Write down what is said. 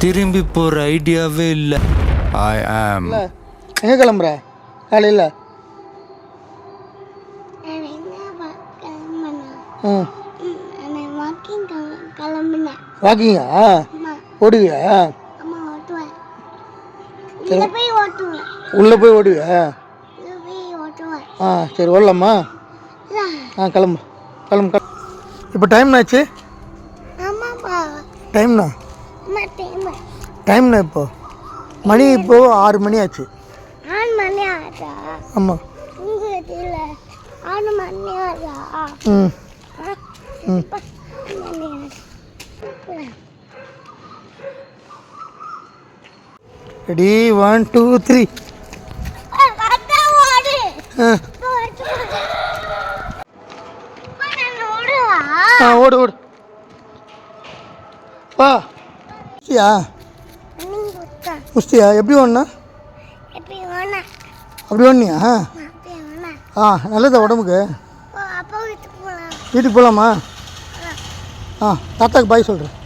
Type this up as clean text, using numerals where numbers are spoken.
திரும்பி போகிற ஐடியாவே இல்லை. ஐ ஆம். எங்கே கிளம்புற காலையில்? வாக்கிங்கா? ஓடுவியா? உள்ளே போய் ஓடுவியா? ஆ சரி ஓடலாமா? கிளம்பு கிளம்பு. இப்போ டைம் ஆச்சு. டைம்ண்ணா இப்போ மணி இப்போ 6 மணி ஆச்சு. ஆமாம். ரெடி 1 2 3. ஓடு ஓடு வா. முஸ்தியா எப்படி ஓடனா? அப்படி ஓடனியா? நல்லதா உடம்புக்கு? வீட்டுக்கு போகலாமா? தாத்தாக்கு பாய் சொல்கிறேன்.